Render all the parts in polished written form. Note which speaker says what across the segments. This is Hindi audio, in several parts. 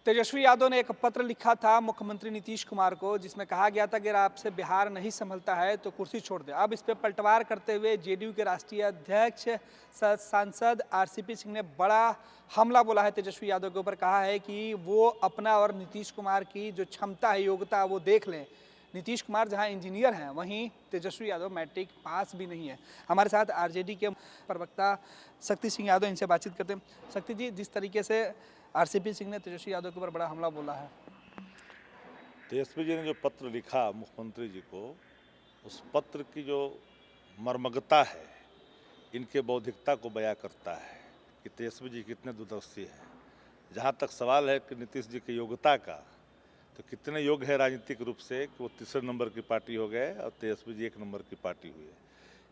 Speaker 1: तेजस्वी यादव ने एक पत्र लिखा था मुख्यमंत्री नीतीश कुमार को, जिसमें कहा गया था कि अगर आपसे बिहार नहीं संभलता है तो कुर्सी छोड़ दे। अब इस पे पलटवार करते हुए जेडीयू के राष्ट्रीय अध्यक्ष सांसद आरसीपी सिंह ने बड़ा हमला बोला है तेजस्वी यादव के ऊपर। कहा है कि वो अपना और नीतीश कुमार की जो क्षमता है, योग्यता, वो देख लें। नीतीश कुमार जहां इंजीनियर हैं, वहीं तेजस्वी यादव मैट्रिक पास भी नहीं है। हमारे साथ आरजेडी के प्रवक्ता शक्ति सिंह यादव, इनसे बातचीत करते हैं। शक्ति जी, जिस तरीके से आरसीपी सिंह ने तेजस्वी यादव के ऊपर बड़ा हमला बोला है।
Speaker 2: तेजस्वी जी ने जो पत्र लिखा मुख्यमंत्री जी को, उस पत्र की जो मर्मज्ञता है, इनके बौद्धिकता को बयां करता है कि तेजस्वी जी कितने दूरदर्शी हैं। जहाँ तक सवाल है कि नीतीश जी की योग्यता का, तो कितने योग्य है राजनीतिक रूप से कि वो तीसरे नंबर की पार्टी हो गए और तेजस्वी जी एक नंबर की पार्टी हुई है।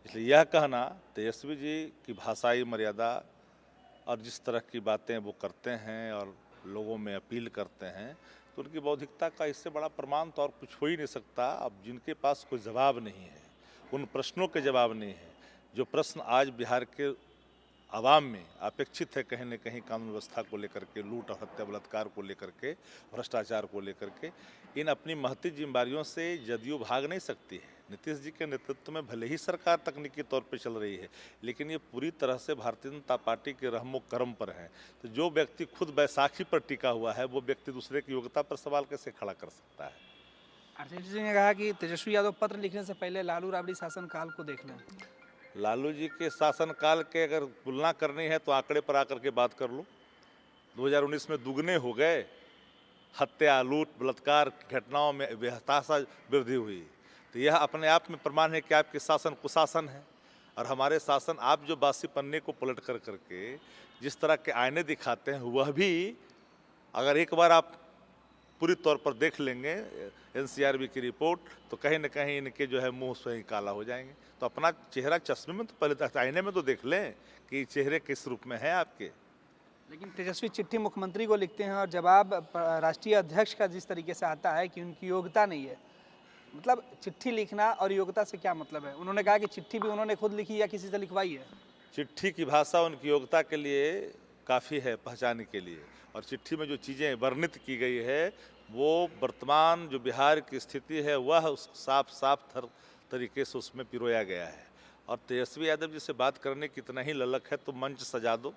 Speaker 2: इसलिए यह कहना तेजस्वी जी की भाषाई मर्यादा और जिस तरह की बातें वो करते हैं और लोगों में अपील करते हैं, तो उनकी बौद्धिकता का इससे बड़ा प्रमाण तो और कुछ हो ही नहीं सकता। अब जिनके पास कोई जवाब नहीं है, उन प्रश्नों के जवाब नहीं है, जो प्रश्न आज बिहार के आवाम में अपेक्षित है, कहीं न कहीं कानून व्यवस्था को लेकर के, लूट और हत्या बलात्कार को लेकर के, भ्रष्टाचार को लेकर के, इन अपनी महती जिम्मेदारियों से जदयू भाग नहीं सकती है। नीतीश जी के नेतृत्व में भले ही सरकार तकनीकी तौर पे चल रही है, लेकिन ये पूरी तरह से भारतीय जनता पार्टी के रहमो करम पर है। तो जो व्यक्ति खुद बैसाखी पर टिका हुआ है, वो व्यक्ति दूसरे की योग्यता पर सवाल कैसे खड़ा कर सकता है।
Speaker 1: आरसीपी सिंह ने कहा कि तेजस्वी यादव पत्र लिखने से पहले लालू राबड़ी शासनकाल को देख लें।
Speaker 2: लालू जी के शासनकाल के अगर तुलना करनी है तो आंकड़े पर आकर के बात कर लो। 2019 में दुगने हो गए। हत्या, लूट, बलात्कार की घटनाओं में बेहताशा वृद्धि हुई। तो यह अपने आप में प्रमाण है कि आपके शासन कुशासन है। और हमारे शासन, आप जो बासी पन्ने को पलट कर करके जिस तरह के आईने दिखाते हैं, वह भी अगर एक बार आप पूरी तौर पर देख लेंगे एनसीआरबी की रिपोर्ट, तो कहीं न कहीं इनके जो है मुंह स्वयं काला हो जाएंगे। तो अपना चेहरा चश्मे में तो पहले आईने में तो देख लें कि चेहरे किस रूप में है आपके।
Speaker 1: लेकिन तेजस्वी चिट्ठी मुख्यमंत्री को लिखते हैं और जवाब राष्ट्रीय अध्यक्ष का जिस तरीके से आता है कि उनकी योग्यता नहीं है। मतलब चिट्ठी लिखना और योग्यता से क्या मतलब है? उन्होंने कहा कि चिट्ठी भी उन्होंने खुद लिखी या किसी से लिखवाई है।
Speaker 2: चिट्ठी की भाषा उनकी योग्यता के लिए काफ़ी है, पहचान के लिए। और चिट्ठी में जो चीज़ें वर्णित की गई है, वो वर्तमान जो बिहार की स्थिति है, वह उस साफ साफ तरीके से उसमें पिरोया गया है। और तेजस्वी यादव जी से बात करने की इतना ही ललक है तो मंच सजा दो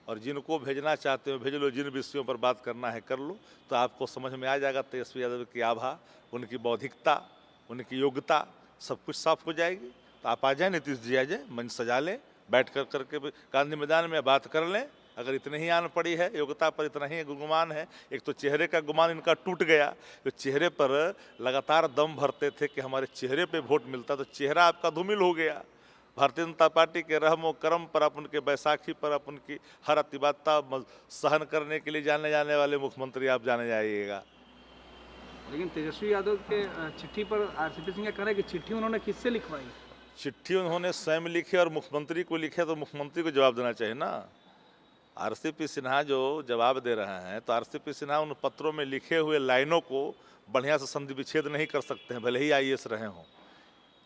Speaker 2: और जिनको भेजना चाहते हो भेज लो, जिन विषयों पर बात करना है कर लो, तो आपको समझ में आ जाएगा तेजस्वी यादव की आभा, उनकी बौद्धिकता, उनकी योग्यता, सब कुछ साफ हो जाएगी। तो आप आ जाएँ, नीतीश जी आ जाएँ, मंच सजा लें, बैठ कर करके गांधी मैदान में बात कर लें। अगर इतनी ही आन पड़ी है, योग्यता पर इतना ही गुमान है। एक तो चेहरे का गुमान इनका टूट गया, जो चेहरे पर लगातार दम भरते थे कि हमारे चेहरे पे वोट मिलता, तो चेहरा आपका धूमिल हो गया। भारतीय जनता पार्टी के रहमो करम पर, आप उनके बैसाखी पर, आप उनकी हर अतिबादता सहन करने के लिए जाने जाने वाले मुख्यमंत्री आप जाने जाइएगा।
Speaker 1: लेकिन तेजस्वी यादव के चिट्ठी पर आरसीपी सिंह का कहना है कि चिट्ठी उन्होंने किससे लिखवाई?
Speaker 2: चिट्ठी उन्होंने स्वयं लिखी और मुख्यमंत्री को लिखे, तो मुख्यमंत्री को जवाब देना चाहिए ना। आरसीपी सिन्हा जो जवाब दे रहे हैं, तो आरसीपी सिन्हा उन पत्रों में लिखे हुए लाइनों को बढ़िया से संधि विच्छेद नहीं कर सकते हैं, भले ही आईएएस रहे हों।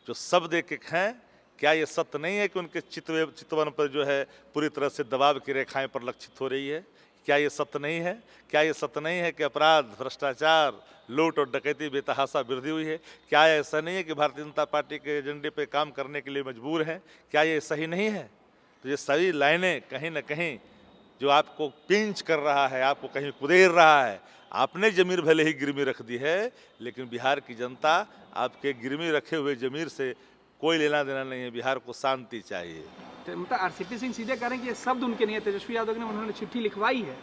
Speaker 2: जो शब्द एक एक हैं, क्या ये सत्य नहीं है कि उनके चितवन पर जो है पूरी तरह से दबाव की रेखाएं परिलक्षित हो रही है? क्या ये सत्य नहीं है? क्या ये सत्य नहीं है कि अपराध, भ्रष्टाचार, लूट और डकैती बेतहाशा वृद्धि हुई है? क्या ऐसा नहीं है कि भारतीय जनता पार्टी के एजेंडे पर काम करने के लिए मजबूर हैं? क्या ये सही नहीं है? तो ये सभी लाइनें कहीं ना कहीं जो आपको पिंच कर रहा है, आपको कहीं कुदेर रहा है। आपने जमीर भले ही गिरवी रख दी है, लेकिन बिहार की जनता आपके गिरवी रखे हुए जमीर से कोई लेना देना नहीं है। बिहार को शांति चाहिए।
Speaker 1: तो मतलब आरसीपी सिंह सीधे कह रहे हैं कि ये शब्द उनके नहीं है, तेजस्वी यादव ने उन्होंने चिट्ठी लिखवाई है।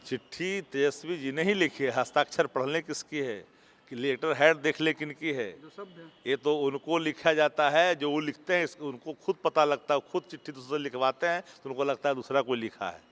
Speaker 2: चिट्ठी तेजस्वी जी नहीं लिखी है, हस्ताक्षर पढ़ने किसकी है, कि लेटर हेड देख ले किनकी है।
Speaker 1: जो शब्द है
Speaker 2: ये तो उनको लिखा जाता है, जो वो लिखते हैं उनको खुद पता लगता है। खुद चिट्ठी दूसरे लिखवाते हैं तो उनको लगता है दूसरा कोई लिखा है।